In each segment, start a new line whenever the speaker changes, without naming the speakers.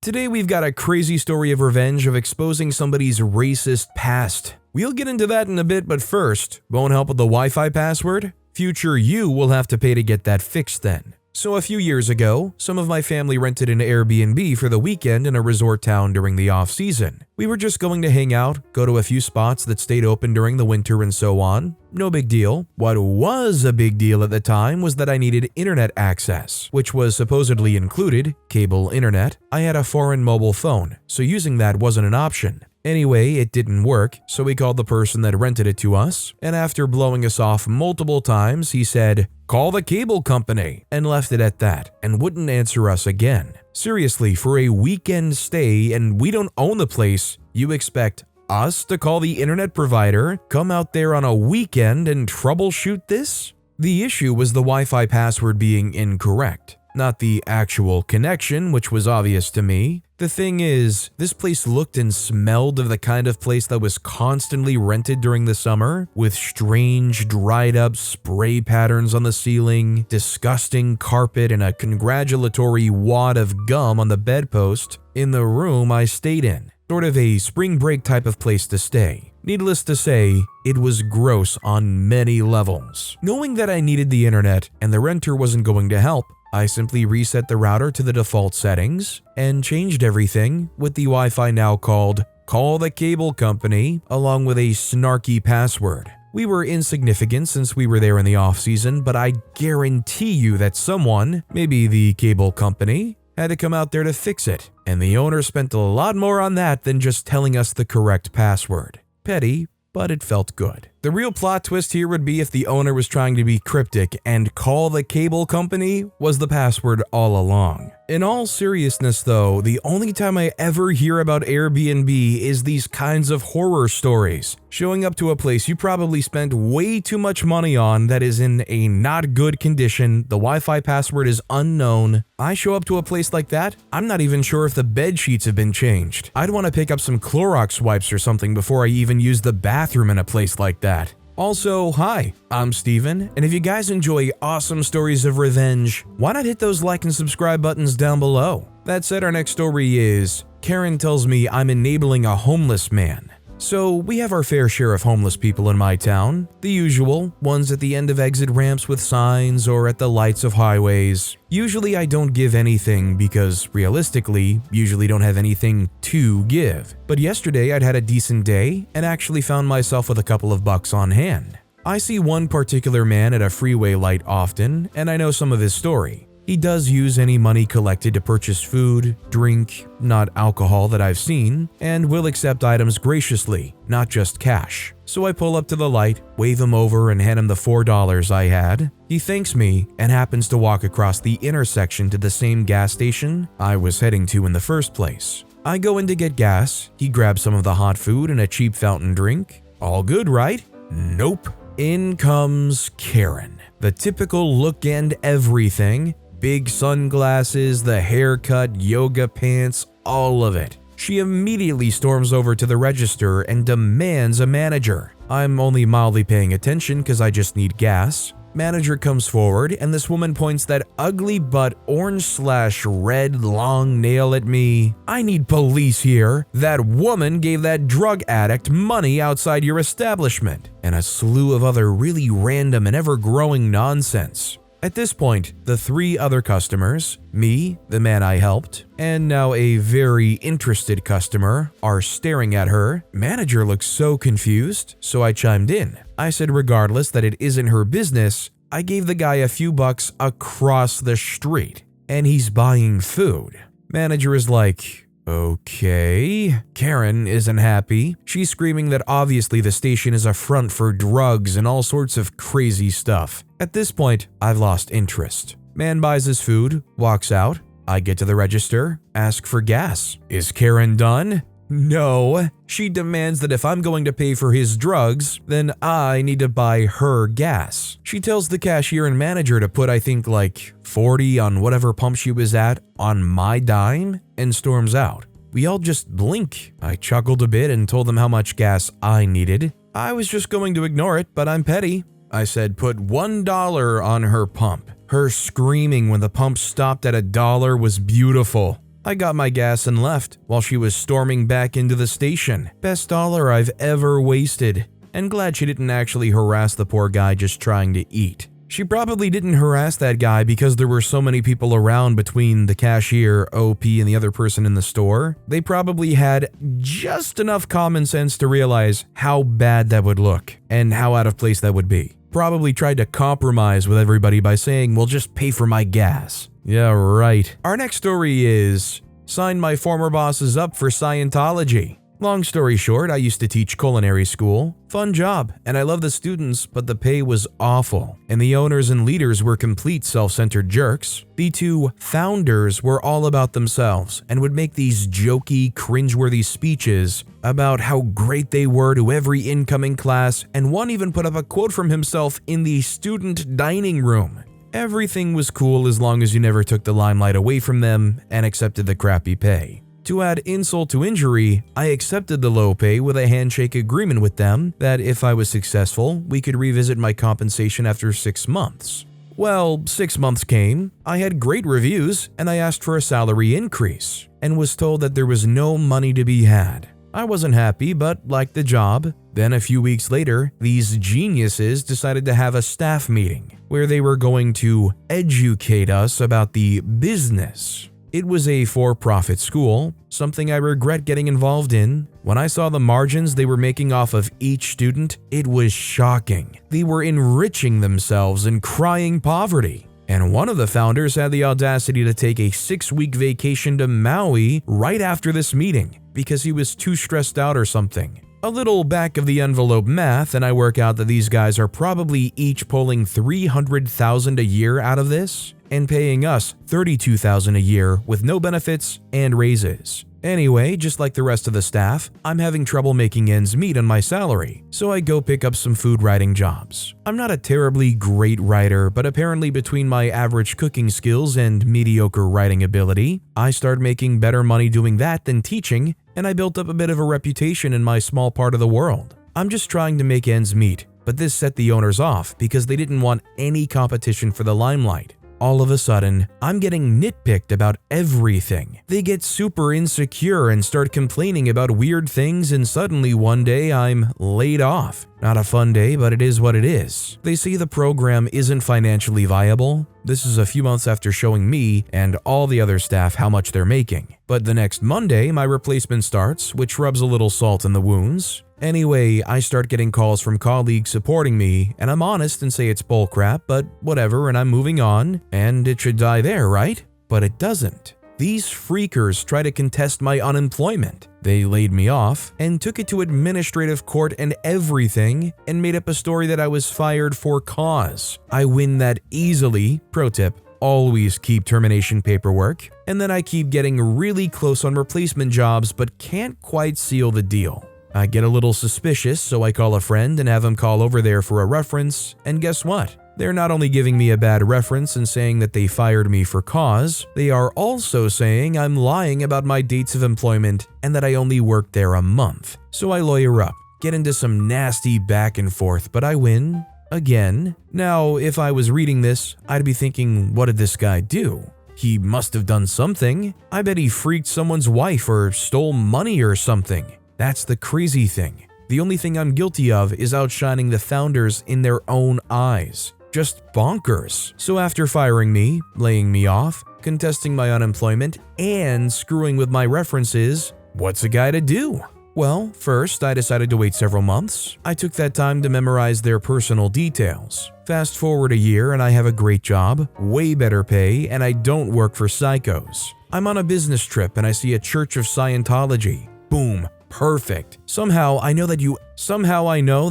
Today we've got a crazy story of revenge of exposing somebody's racist past. We'll get into that in a bit, but first, won't help with the Wi-Fi password? Future you will have to pay to get that fixed then. So a few years ago, some of my family rented an Airbnb for the weekend in a resort town during the off-season. We were just going to hang out, go to a few spots that stayed open during the winter and so on. No big deal. What was a big deal at the time was that I needed internet access, which was supposedly included, cable internet. I had a foreign mobile phone, so using that wasn't an option. Anyway, it didn't work, so we called the person that rented it to us, and after blowing us off multiple times, he said, "Call the cable company," and left it at that, and wouldn't answer us again. Seriously, for a weekend stay and we don't own the place, you expect us to call the internet provider, come out there on a weekend and troubleshoot this? The issue was the Wi-Fi password being incorrect, not the actual connection, which was obvious to me. The thing is, this place looked and smelled of the kind of place that was constantly rented during the summer, with strange, dried-up spray patterns on the ceiling, disgusting carpet, and a congratulatory wad of gum on the bedpost in the room I stayed in. Sort of a spring break type of place to stay. Needless to say, it was gross on many levels. Knowing that I needed the internet and the renter wasn't going to help, I simply reset the router to the default settings and changed everything with the Wi-Fi now called "Call the Cable Company" along with a snarky password. We were insignificant since we were there in the off-season, but I guarantee you that someone, maybe the cable company, had to come out there to fix it, and the owner spent a lot more on that than just telling us the correct password. Petty, but it felt good. The real plot twist here would be if the owner was trying to be cryptic and "call the cable company" was the password all along. In all seriousness though, the only time I ever hear about Airbnb is these kinds of horror stories. Showing up to a place you probably spent way too much money on that is in a not good condition, the Wi-Fi password is unknown. I show up to a place like that, I'm not even sure if the bed sheets have been changed. I'd want to pick up some Clorox wipes or something before I even use the bathroom in a place like that. Also, hi, I'm Steven, and if you guys enjoy awesome stories of revenge, why not hit those like and subscribe buttons down below? That said, our next story is, Karen tells me I'm enabling a homeless man. So, we have our fair share of homeless people in my town, the usual, ones at the end of exit ramps with signs or at the lights of highways. Usually I don't give anything because, realistically, usually don't have anything to give. But yesterday I'd had a decent day and actually found myself with a couple of bucks on hand. I see one particular man at a freeway light often, and I know some of his story. He does use any money collected to purchase food, drink, not alcohol that I've seen, and will accept items graciously, not just cash. So I pull up to the light, wave him over, and hand him the $4 I had. He thanks me and happens to walk across the intersection to the same gas station I was heading to in the first place. I go in to get gas, he grabs some of the hot food and a cheap fountain drink. All good, right? Nope. In comes Karen. The typical look and everything. Big sunglasses, the haircut, yoga pants, all of it. She immediately storms over to the register and demands a manager. I'm only mildly paying attention because I just need gas. Manager comes forward and this woman points that ugly but orange/red long nail at me. "I need police here. That woman gave that drug addict money outside your establishment," and a slew of other really random and ever-growing nonsense. At this point, the three other customers, me, the man I helped, and now a very interested customer, are staring at her. Manager looks so confused, so I chimed in. I said regardless that it isn't her business, I gave the guy a few bucks across the street, and he's buying food. Manager is like, okay. Karen isn't happy. She's screaming that obviously the station is a front for drugs and all sorts of crazy stuff. At this point, I've lost interest. Man buys his food, walks out. I get to the register, ask for gas. Is Karen done? No. She demands that if I'm going to pay for his drugs, then I need to buy her gas. She tells the cashier and manager to put I think like 40 on whatever pump she was at on my dime and storms out. We all just blink. I chuckled a bit and told them how much gas I needed. I was just going to ignore it, but I'm petty. I said put $1 on her pump. Her screaming when the pump stopped at $1 was beautiful. I got my gas and left while she was storming back into the station. Best dollar I've ever wasted. And glad she didn't actually harass the poor guy just trying to eat. She probably didn't harass that guy because there were so many people around between the cashier, OP, and the other person in the store. They probably had just enough common sense to realize how bad that would look and how out of place that would be. Probably tried to compromise with everybody by saying, "Well, just pay for my gas." Yeah, right. Our next story is, signed my former bosses up for Scientology. Long story short, I used to teach culinary school. Fun job, and I love the students, but the pay was awful, and the owners and leaders were complete self-centered jerks. The two founders were all about themselves and would make these jokey, cringeworthy speeches about how great they were to every incoming class, and one even put up a quote from himself in the student dining room. Everything was cool as long as you never took the limelight away from them and accepted the crappy pay. To add insult to injury, I accepted the low pay with a handshake agreement with them that if I was successful, we could revisit my compensation after 6 months. Well, 6 months came, I had great reviews, and I asked for a salary increase, and was told that there was no money to be had. I wasn't happy, but liked the job. Then a few weeks later, these geniuses decided to have a staff meeting, where they were going to educate us about the business. It was a for-profit school, something I regret getting involved in. When I saw the margins they were making off of each student, it was shocking. They were enriching themselves and crying poverty. And one of the founders had the audacity to take a 6-week vacation to Maui right after this meeting because he was too stressed out or something. A little back-of-the-envelope math, and I work out that these guys are probably each pulling $300,000 a year out of this and paying us $32,000 a year with no benefits and raises. Anyway, just like the rest of the staff, I'm having trouble making ends meet on my salary, so I go pick up some food writing jobs. I'm not a terribly great writer, but apparently between my average cooking skills and mediocre writing ability, I started making better money doing that than teaching, and I built up a bit of a reputation in my small part of the world. I'm just trying to make ends meet, but this set the owners off because they didn't want any competition for the limelight. All of a sudden, I'm getting nitpicked about everything. They get super insecure and start complaining about weird things, and suddenly one day I'm laid off. Not a fun day, but it is what it is. They say the program isn't financially viable. This is a few months after showing me and all the other staff how much they're making. But the next Monday, my replacement starts, which rubs a little salt in the wounds. Anyway, I start getting calls from colleagues supporting me, and I'm honest and say it's bullcrap, but whatever, and I'm moving on, and it should die there, right? But it doesn't. These freakers try to contest my unemployment. They laid me off and took it to administrative court and everything, and made up a story that I was fired for cause. I win that easily. Pro tip: always keep termination paperwork. And then I keep getting really close on replacement jobs but can't quite seal the deal. I get a little suspicious, so I call a friend and have him call over there for a reference, and guess what? They're not only giving me a bad reference and saying that they fired me for cause, they are also saying I'm lying about my dates of employment and that I only worked there a month. So I lawyer up, get into some nasty back and forth, but I win again. Now, if I was reading this, I'd be thinking, what did this guy do? He must have done something. I bet he freaked someone's wife or stole money or something. That's the crazy thing. The only thing I'm guilty of is outshining the founders in their own eyes. Just bonkers. So after firing me, laying me off, contesting my unemployment, and screwing with my references, what's a guy to do? Well, first, I decided to wait several months. I took that time to memorize their personal details. Fast forward a year and I have a great job, way better pay, and I don't work for psychos. I'm on a business trip and I see a Church of Scientology. Boom. Perfect. Somehow I know that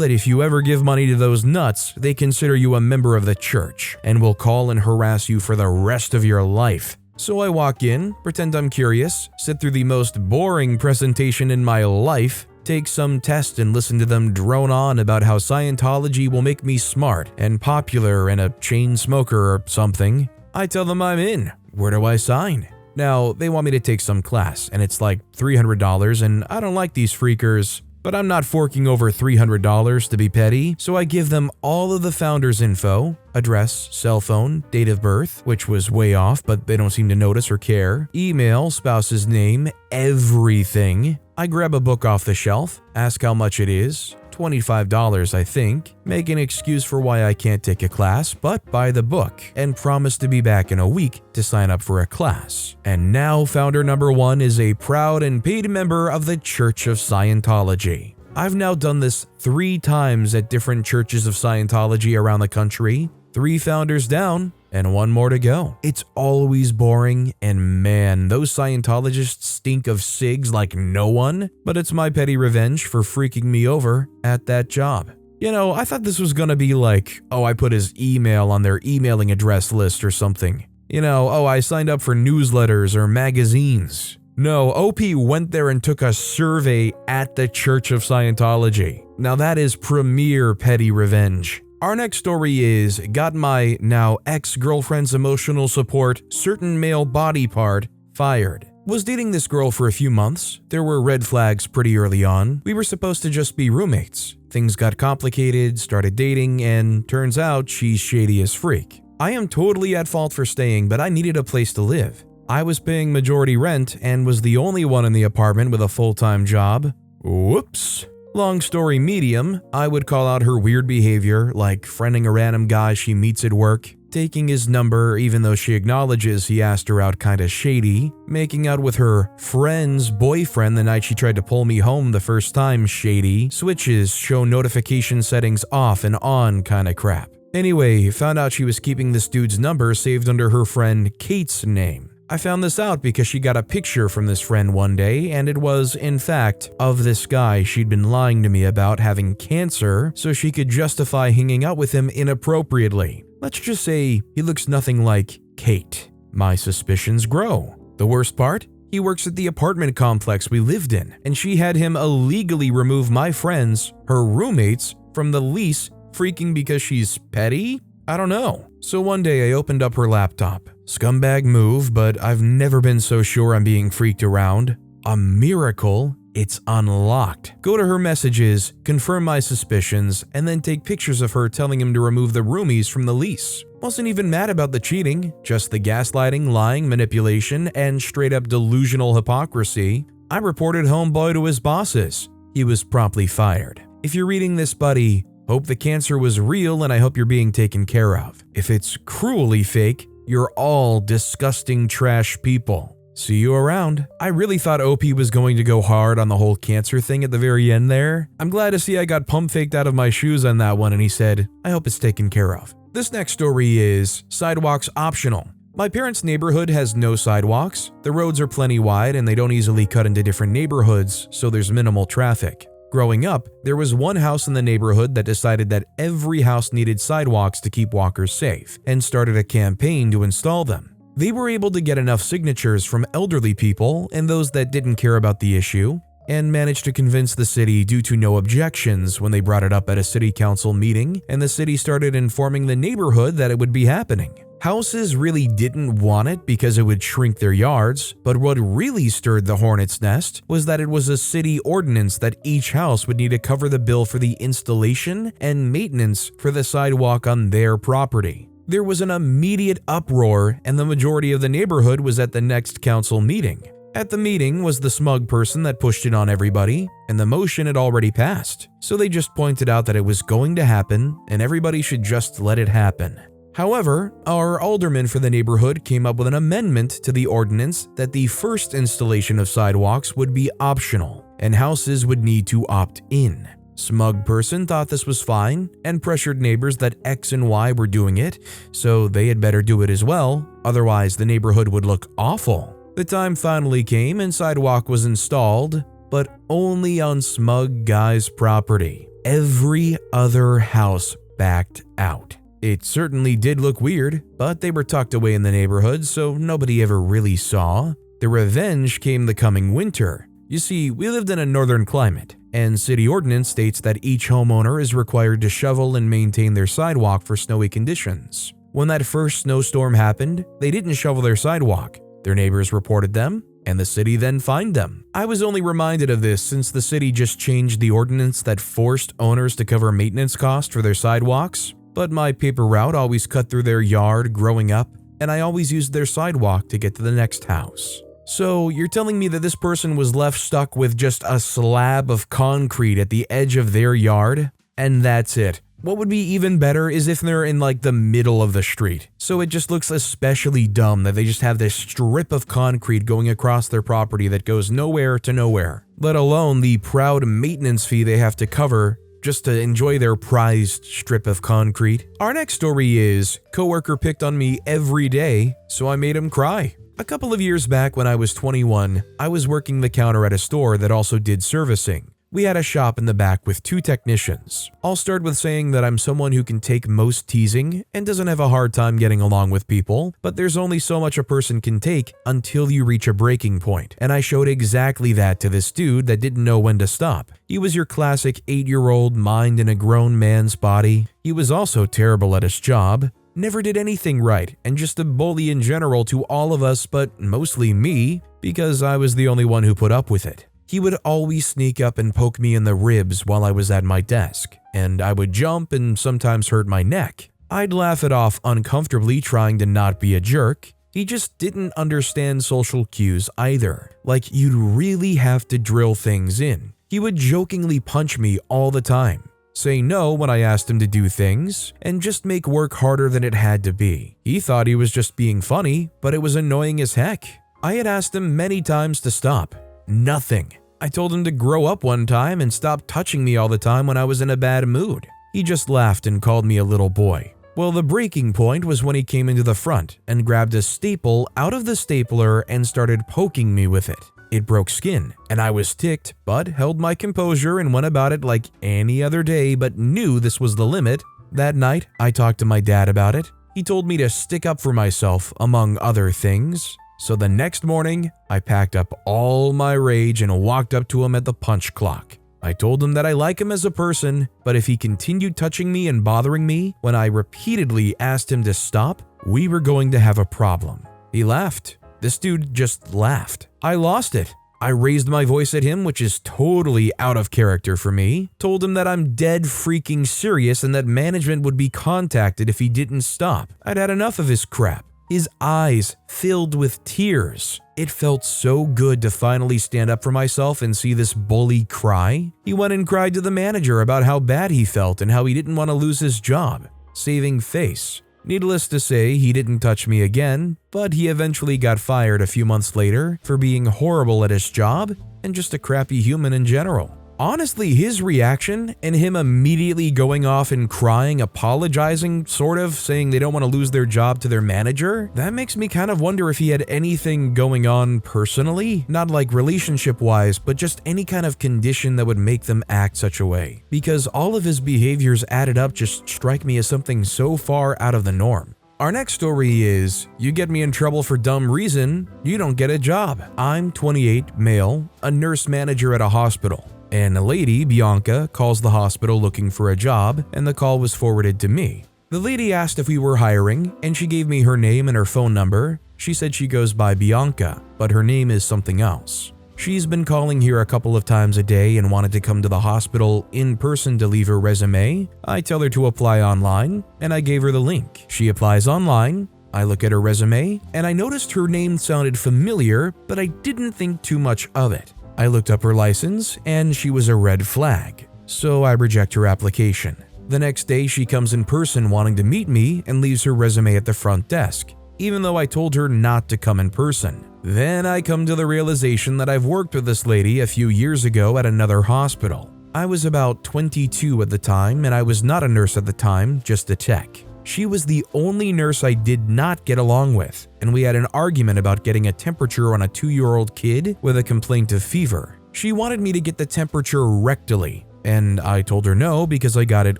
if you ever give money to those nuts, they consider you a member of the church and will call and harass you for the rest of your life. So I walk in, pretend I'm curious, sit through the most boring presentation in my life, take some test and listen to them drone on about how Scientology will make me smart and popular and a chain smoker or something. I tell them I'm in. Where do I sign? Now, they want me to take some class, and it's like $300, and I don't like these freakers. but I'm not forking over $300 to be petty, so I give them all of the founder's info, address, cell phone, date of birth, which was way off, but they don't seem to notice or care, email, spouse's name, everything. I grab a book off the shelf, ask how much it is, $25 I think, make an excuse for why I can't take a class, but buy the book, and promise to be back in a week to sign up for a class. And now founder number 1 is a proud and paid member of the Church of Scientology. I've now done this 3 times at different churches of Scientology around the country, 3 founders down, and 1 more to go. It's always boring, and man, those Scientologists stink of cigs like no one, but it's my petty revenge for freaking me over at that job. You know, I thought this was gonna be like, oh, I put his email on their emailing address list or something. You know, oh, I signed up for newsletters or magazines. No, OP went there and took a survey at the Church of Scientology. Now that is premier petty revenge. Our next story is, got my now ex-girlfriend's emotional support, certain male body part, fired. Was dating this girl for a few months. There were red flags pretty early on. We were supposed to just be roommates. Things got complicated, started dating, and turns out she's shady as freak. I am totally at fault for staying, but I needed a place to live. I was paying majority rent and was the only one in the apartment with a full-time job. Whoops. Long story medium, I would call out her weird behavior, like friending a random guy she meets at work, taking his number even though she acknowledges he asked her out kinda shady, making out with her friend's boyfriend the night she tried to pull me home the first time shady, switches, show notification settings off and on kinda crap. Anyway, found out she was keeping this dude's number saved under her friend Kate's name. I found this out because she got a picture from this friend one day, and it was, in fact, of this guy she'd been lying to me about having cancer so she could justify hanging out with him inappropriately. Let's just say he looks nothing like Kate. My suspicions grow. The worst part? He works at the apartment complex we lived in, and she had him illegally remove my friends, her roommates, from the lease, freaking because she's petty? I don't know. So one day I opened up her laptop. Scumbag move, but I've never been so sure I'm being freaked around. A miracle, it's unlocked. Go to her messages, confirm my suspicions, and then take pictures of her telling him to remove the roomies from the lease. Wasn't even mad about the cheating, just the gaslighting, lying, manipulation, and straight up delusional hypocrisy. I reported homeboy to his bosses. He was promptly fired. If you're reading this, buddy, hope the cancer was real and I hope you're being taken care of. If it's cruelly fake, you're all disgusting trash people. See you around. I really thought OP was going to go hard on the whole cancer thing at the very end there. I'm glad to see I got pump faked out of my shoes on that one, and he said, I hope it's taken care of. This next story is sidewalks optional. My parents' neighborhood has no sidewalks. The roads are plenty wide and they don't easily cut into different neighborhoods, so there's minimal traffic. Growing up, there was one house in the neighborhood that decided that every house needed sidewalks to keep walkers safe, and started a campaign to install them. They were able to get enough signatures from elderly people and those that didn't care about the issue, and managed to convince the city due to no objections when they brought it up at a city council meeting, and the city started informing the neighborhood that it would be happening. Houses really didn't want it because it would shrink their yards, but what really stirred the hornet's nest was that it was a city ordinance that each house would need to cover the bill for the installation and maintenance for the sidewalk on their property. There was an immediate uproar, and the majority of the neighborhood was at the next council meeting. At the meeting was the smug person that pushed it on everybody, and the motion had already passed, so they just pointed out that it was going to happen and everybody should just let it happen. However, our alderman for the neighborhood came up with an amendment to the ordinance that the first installation of sidewalks would be optional, and houses would need to opt in. Smug person thought this was fine and pressured neighbors that X and Y were doing it, so they had better do it as well, otherwise the neighborhood would look awful. The time finally came and sidewalk was installed, but only on smug guy's property. Every other house backed out. It certainly did look weird, but they were tucked away in the neighborhood, so nobody ever really saw. The revenge came the coming winter. You see, we lived in a northern climate, and city ordinance states that each homeowner is required to shovel and maintain their sidewalk for snowy conditions. When that first snowstorm happened, they didn't shovel their sidewalk. Their neighbors reported them. and the city then fined them. I was only reminded of this since the city just changed the ordinance that forced owners to cover maintenance costs for their sidewalks, but my paper route always cut through their yard growing up, and I always used their sidewalk to get to the next house. So you're telling me that this person was left stuck with just a slab of concrete at the edge of their yard, and that's it? What would be even better is if they're in like the middle of the street. So it just looks especially dumb that they just have this strip of concrete going across their property that goes nowhere to nowhere, let alone the proud maintenance fee they have to cover just to enjoy their prized strip of concrete. Our next story is, coworker picked on me every day, so I made him cry. A couple of years back when I was 21, I was working the counter at a store that also did servicing. We had a shop in the back with 2 technicians. I'll start with saying that I'm someone who can take most teasing and doesn't have a hard time getting along with people, but there's only so much a person can take until you reach a breaking point, and I showed exactly that to this dude that didn't know when to stop. He was your classic 8-year-old mind in a grown man's body. He was also terrible at his job, never did anything right, and just a bully in general to all of us, but mostly me, because I was the only one who put up with it. He would always sneak up and poke me in the ribs while I was at my desk, and I would jump and sometimes hurt my neck. I'd laugh it off uncomfortably, trying to not be a jerk. He just didn't understand social cues either, like you'd really have to drill things in. He would jokingly punch me all the time, say no when I asked him to do things, and just make work harder than it had to be. He thought he was just being funny, but it was annoying as heck. I had asked him many times to stop. Nothing. I told him to grow up one time and stop touching me all the time when I was in a bad mood. He just laughed and called me a little boy. Well, the breaking point was when he came into the front and grabbed a staple out of the stapler and started poking me with it. It broke skin, and I was ticked, but held my composure and went about it like any other day, but knew this was the limit. That night, I talked to my dad about it. He told me to stick up for myself, among other things. So the next morning, I packed up all my rage and walked up to him at the punch clock. I told him that I like him as a person, but if he continued touching me and bothering me when I repeatedly asked him to stop, we were going to have a problem. He laughed. This dude just laughed. I lost it. I raised my voice at him, which is totally out of character for me, told him that I'm dead freaking serious and that management would be contacted if he didn't stop. I'd had enough of his crap. His eyes filled with tears. It felt so good to finally stand up for myself and see this bully cry. He went and cried to the manager about how bad he felt and how he didn't want to lose his job. Saving face. Needless to say, he didn't touch me again, but he eventually got fired a few months later for being horrible at his job and just a crappy human in general. Honestly, his reaction and him immediately going off and crying, apologizing, sort of saying they don't want to lose their job to their manager, that makes me kind of wonder if he had anything going on personally, not like relationship-wise, but just any kind of condition that would make them act such a way. Because all of his behaviors added up just strike me as something so far out of the norm. Our next story is, you get me in trouble for dumb reason, you don't get a job. I'm 28, male, a nurse manager at a hospital. And a lady, Bianca, calls the hospital looking for a job, and the call was forwarded to me. The lady asked if we were hiring, and she gave me her name and her phone number. She said she goes by Bianca, but her name is something else. She's been calling here a couple of times a day and wanted to come to the hospital in person to leave her resume. I tell her to apply online, and I gave her the link. She applies online. I look at her resume, and I noticed her name sounded familiar, but I didn't think too much of it. I looked up her license, and she was a red flag, so I reject her application. The next day, she comes in person wanting to meet me and leaves her resume at the front desk, even though I told her not to come in person. Then I come to the realization that I've worked with this lady a few years ago at another hospital. I was about 22 at the time, and I was not a nurse at the time, just a tech. She was the only nurse I did not get along with, and we had an argument about getting a temperature on a 2-year-old kid with a complaint of fever. She wanted me to get the temperature rectally, and I told her no because I got it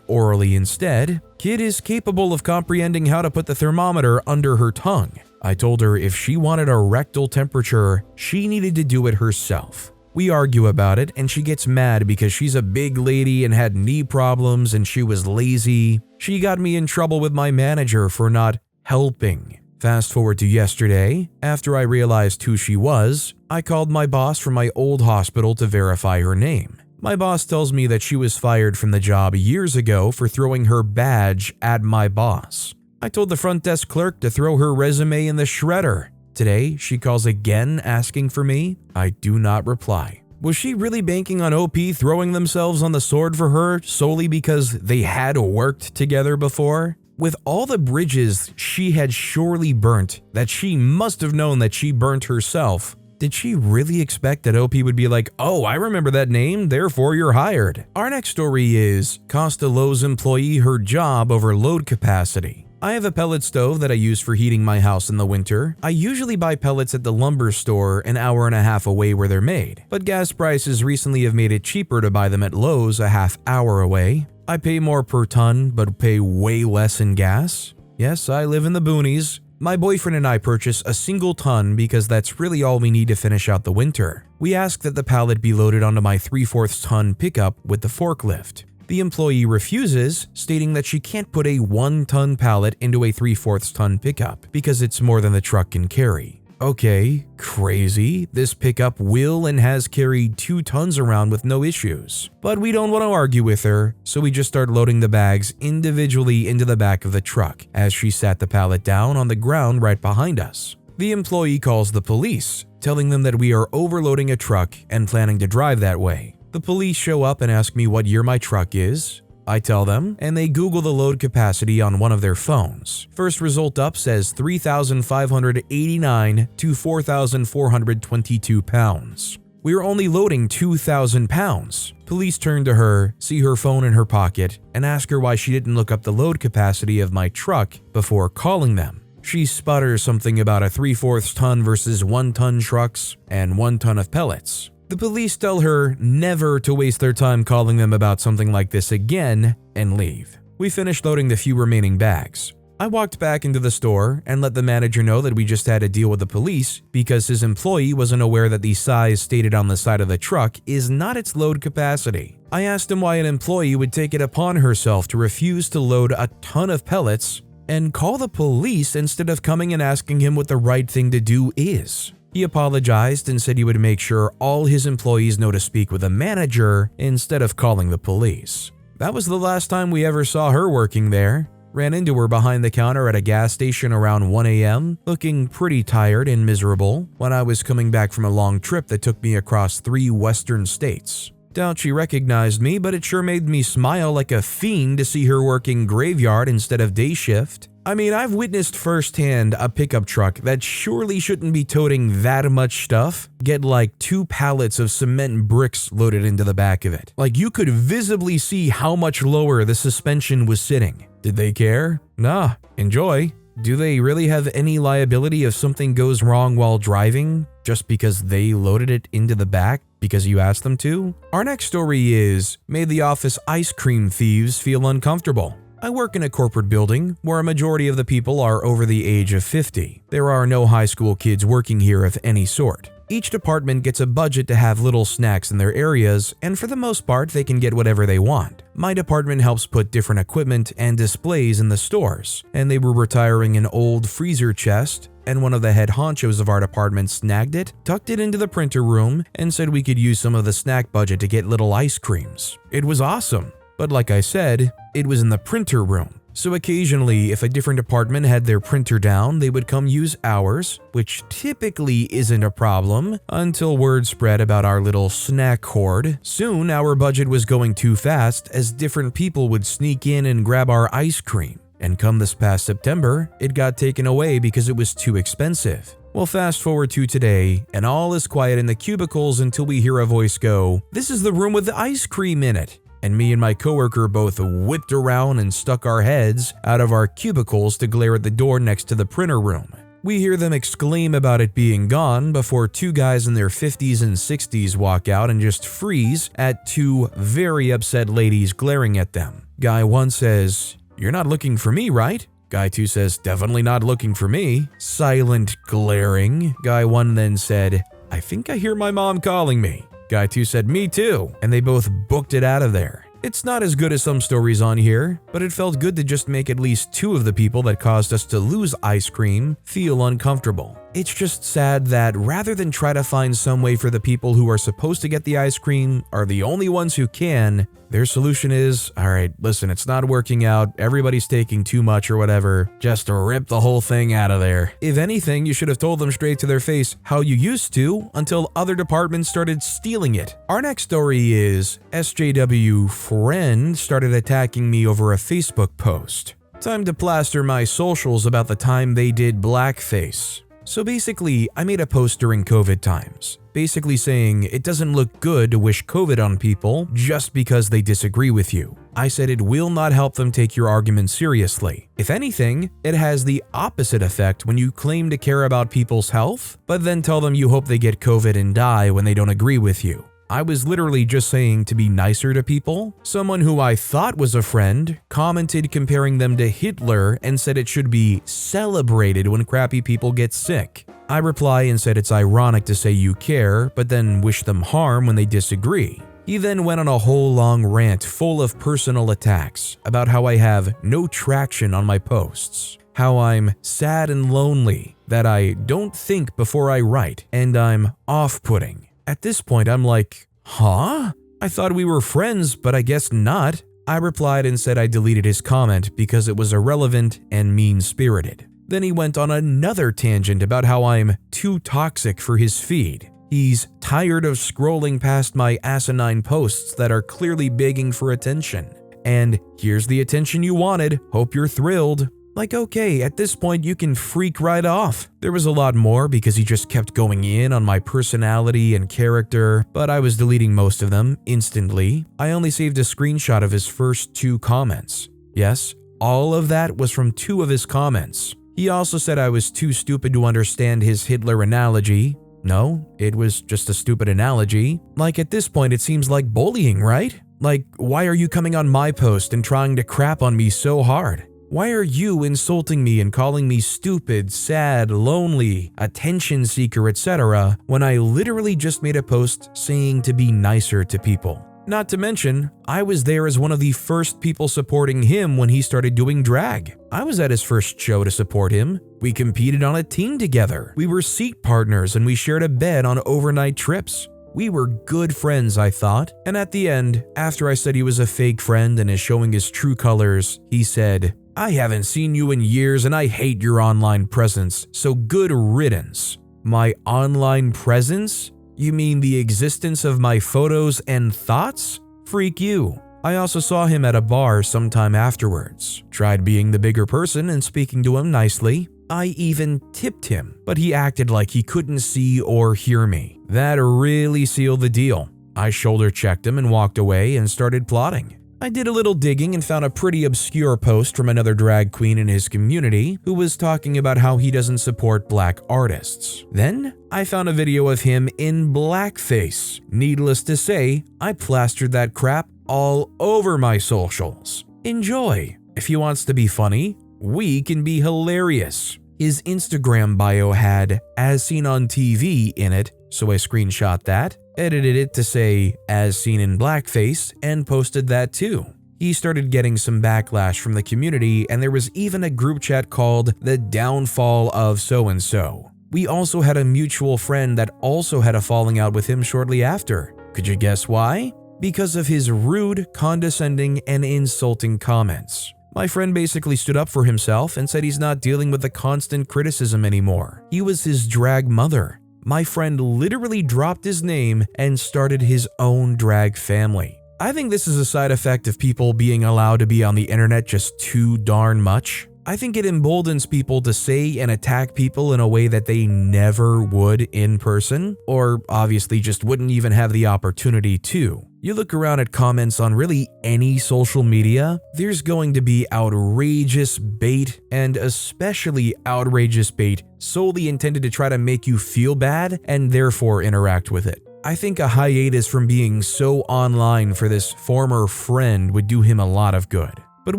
orally instead. Kid is capable of comprehending how to put the thermometer under her tongue. I told her if she wanted a rectal temperature, she needed to do it herself. We argue about it, and she gets mad because she's a big lady and had knee problems and she was lazy. She got me in trouble with my manager for not helping. Fast forward to yesterday, after I realized who she was, I called my boss from my old hospital to verify her name. My boss tells me that she was fired from the job years ago for throwing her badge at my boss. I told the front desk clerk to throw her resume in the shredder. Today, she calls again asking for me. I do not reply. Was she really banking on OP throwing themselves on the sword for her solely because they had worked together before? With all the bridges she had surely burnt, that she must have known that she burnt herself, did she really expect that OP would be like, oh, I remember that name, therefore you're hired? Our next story is, cost a Lowe's employee her job over load capacity. I have a pellet stove that I use for heating my house in the winter. I usually buy pellets at the lumber store an hour and a half away where they're made, but gas prices recently have made it cheaper to buy them at Lowe's a half hour away. I pay more per ton, but pay way less in gas. Yes, I live in the boonies. My boyfriend and I purchase a single ton because that's really all we need to finish out the winter. We ask that the pallet be loaded onto my 3/4 ton pickup with the forklift. The employee refuses, stating that she can't put a 1-ton pallet into a 3/4 ton pickup because it's more than the truck can carry. Okay, crazy. This pickup will and has carried 2 tons around with no issues. But we don't want to argue with her, so we just start loading the bags individually into the back of the truck as she sat the pallet down on the ground right behind us. The employee calls the police, telling them that we are overloading a truck and planning to drive that way. The police show up and ask me what year my truck is. I tell them, and they Google the load capacity on one of their phones. First result up says 3,589 to 4,422 pounds. We are only loading 2,000 pounds. Police turn to her, see her phone in her pocket, and ask her why she didn't look up the load capacity of my truck before calling them. She sputters something about a 3/4 ton versus 1-ton trucks and 1 ton of pellets. The police tell her never to waste their time calling them about something like this again and leave. We finished loading the few remaining bags. I walked back into the store and let the manager know that we just had to deal with the police because his employee wasn't aware that the size stated on the side of the truck is not its load capacity. I asked him why an employee would take it upon herself to refuse to load a ton of pellets and call the police instead of coming and asking him what the right thing to do is. He apologized and said he would make sure all his employees know to speak with a manager instead of calling the police. That was the last time we ever saw her working there. Ran into her behind the counter at a gas station around 1 a.m., looking pretty tired and miserable when I was coming back from a long trip that took me across 3 western states. Doubt she recognized me, but it sure made me smile like a fiend to see her working graveyard instead of day shift. I mean, I've witnessed firsthand a pickup truck that surely shouldn't be toting that much stuff get like 2 pallets of cement bricks loaded into the back of it. Like you could visibly see how much lower the suspension was sitting. Did they care? Nah, enjoy. Do they really have any liability if something goes wrong while driving just because they loaded it into the back because you asked them to? Our next story is, made the office ice cream thieves feel uncomfortable. I work in a corporate building where a majority of the people are over the age of 50. There are no high school kids working here of any sort. Each department gets a budget to have little snacks in their areas, and for the most part, they can get whatever they want. My department helps put different equipment and displays in the stores, and they were retiring an old freezer chest, and one of the head honchos of our department snagged it, tucked it into the printer room, and said we could use some of the snack budget to get little ice creams. It was awesome. But like I said, it was in the printer room. So occasionally, if a different department had their printer down, they would come use ours, which typically isn't a problem, until word spread about our little snack hoard. Soon, our budget was going too fast as different people would sneak in and grab our ice cream. And come this past September, it got taken away because it was too expensive. Well, fast forward to today, and all is quiet in the cubicles until we hear a voice go, "This is the room with the ice cream in it." And me and my coworker both whipped around and stuck our heads out of our cubicles to glare at the door next to the printer room. We hear them exclaim about it being gone before 2 guys in their 50s and 60s walk out and just freeze at 2 very upset ladies glaring at them. Guy 1 says, "You're not looking for me, right?" Guy 2 says, "Definitely not looking for me." Silent glaring. Guy 1 then said, "I think I hear my mom calling me." Guy 2 said, "Me too," and they both booked it out of there. It's not as good as some stories on here, but it felt good to just make at least 2 of the people that caused us to lose ice cream feel uncomfortable. It's just sad that rather than try to find some way for the people who are supposed to get the ice cream are the only ones who can, their solution is, alright, listen, it's not working out, everybody's taking too much or whatever, just rip the whole thing out of there. If anything, you should have told them straight to their face how you used to until other departments started stealing it. Our next story is SJW friend started attacking me over a Facebook post. Time to plaster my socials about the time they did blackface. So basically, I made a post during COVID times, basically saying it doesn't look good to wish COVID on people just because they disagree with you. I said it will not help them take your argument seriously. If anything, it has the opposite effect when you claim to care about people's health, but then tell them you hope they get COVID and die when they don't agree with you. I was literally just saying to be nicer to people. Someone who I thought was a friend commented comparing them to Hitler and said it should be celebrated when crappy people get sick. I reply and said it's ironic to say you care, but then wish them harm when they disagree. He then went on a whole long rant full of personal attacks about how I have no traction on my posts, how I'm sad and lonely, that I don't think before I write, and I'm off-putting. At this point, I'm like, huh? I thought we were friends, but I guess not. I replied and said I deleted his comment because it was irrelevant and mean-spirited. Then he went on another tangent about how I'm too toxic for his feed. He's tired of scrolling past my asinine posts that are clearly begging for attention. And here's the attention you wanted, hope you're thrilled. Like, okay, at this point you can freak right off. There was a lot more because he just kept going in on my personality and character, but I was deleting most of them instantly. I only saved a screenshot of his first 2 comments. Yes, all of that was from 2 of his comments. He also said I was too stupid to understand his Hitler analogy. No, it was just a stupid analogy. Like, at this point it seems like bullying, right? Like, why are you coming on my post and trying to crap on me so hard? Why are you insulting me and calling me stupid, sad, lonely, attention seeker, etc. when I literally just made a post saying to be nicer to people? Not to mention, I was there as one of the first people supporting him when he started doing drag. I was at his first show to support him. We competed on a team together. We were seat partners and we shared a bed on overnight trips. We were good friends, I thought. And at the end, after I said he was a fake friend and is showing his true colors, he said, I haven't seen you in years and I hate your online presence, so good riddance. My online presence? You mean the existence of my photos and thoughts? Freak you. I also saw him at a bar sometime afterwards. Tried being the bigger person and speaking to him nicely. I even tipped him, but he acted like he couldn't see or hear me. That really sealed the deal. I shoulder checked him and walked away and started plotting. I did a little digging and found a pretty obscure post from another drag queen in his community who was talking about how he doesn't support black artists. Then I found a video of him in blackface. Needless to say, I plastered that crap all over my socials. Enjoy. If he wants to be funny, we can be hilarious. His Instagram bio had "as seen on TV" in it, so I screenshot that, edited it to say "as seen in blackface" and posted that too. He started getting some backlash from the community and there was even a group chat called "The Downfall of So-and-so." We also had a mutual friend that also had a falling out with him shortly after. Could you guess why? Because of his rude, condescending, and insulting comments. My friend basically stood up for himself and said he's not dealing with the constant criticism anymore. He was his drag mother. My friend literally dropped his name and started his own drag family. I think this is a side effect of people being allowed to be on the internet just too darn much. I think it emboldens people to say and attack people in a way that they never would in person, or obviously just wouldn't even have the opportunity to. You look around at comments on really any social media, there's going to be outrageous bait, and especially outrageous bait solely intended to try to make you feel bad and therefore interact with it. I think a hiatus from being so online for this former friend would do him a lot of good. But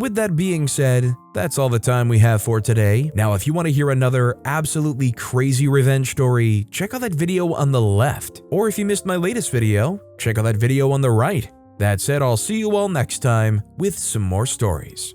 with that being said, that's all the time we have for today. Now, if you want to hear another absolutely crazy revenge story, check out that video on the left. Or if you missed my latest video, check out that video on the right. That said, I'll see you all next time with some more stories.